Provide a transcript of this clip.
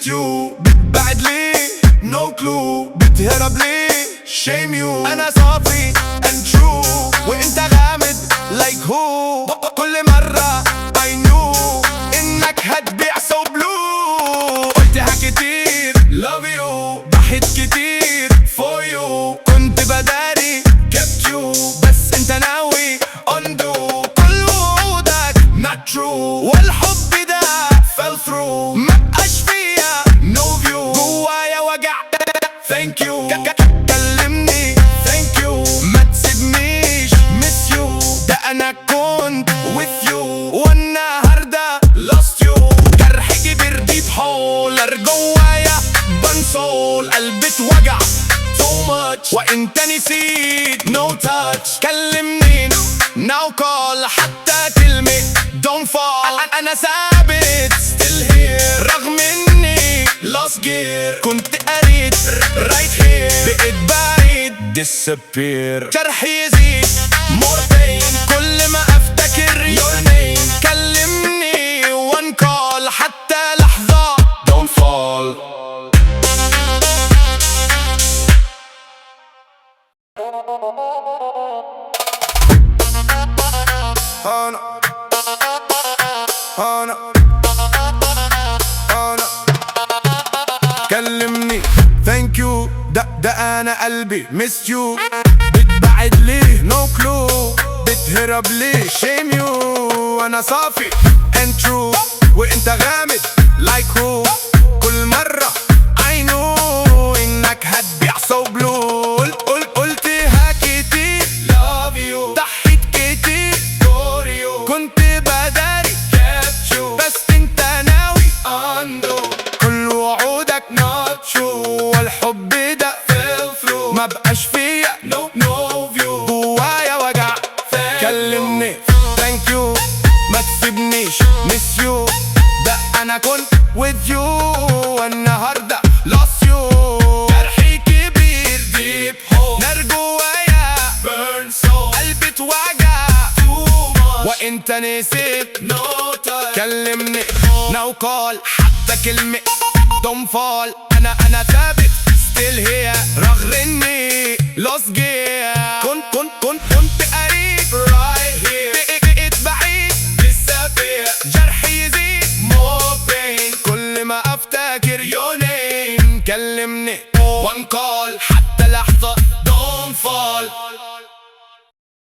missed you. بتبعد ليه no clue، بتهرب ليه shame you. أنا صافي and true وانت غامض like who. كل مرة I knew انك هتبيع so blue. قلتها كتير love you، ضحيت كتير for you. كنت بداري kept you، بس انت ناوي undo. كل وعودك not true، والحب ده fell through. مبقاش فيا no view، جوايا وجع thank you. كلمني thank you، ما تسيبنيش miss you. ده انا كنت with you والنهارده lost you. جرح كبير ديب حولر جوايا بنسول. قلبي اتوجع too much وانت نسيت no touch. كلمني now call، حتى كلمة don't fall. انا ثابت still here رغم اني lost gear. كنت قريت right here بقيت بعيد disappear. جرحي يزيد more pain كل ما افتكر your name. كلمني one call، حتى لحظة don't fall. كلمني thank you، ده انا قلبي missed you. بتبعد ليه no clue، بتهرب ليه shame you. انا صافي and true وانت غامض like who. كل مرة I knew انك هتبيع so blue. قلتها كتير love you، ضحيت كتير for you. كنت بداري kept you، بس انت ناوي undo. كل وعودك not true، والحب ده fell through. مبقاش فيا no view، جوايا وجع كلمني thank you، ما تسيبنيش miss you. ده انا كنت with you والنهارده lost you. جرحي كبير deep hole، نار جوايا burn soul. قلبي اتوجع too much وانت نسيت no touch. كلمني now call، حتى كلمة don't fall. انا ثابت still here رغم اني lost gear. كنت قريب right here بقيت بعيد disappear. جرحي يزيد more pain كل ما افتكر your name. كلمني one call،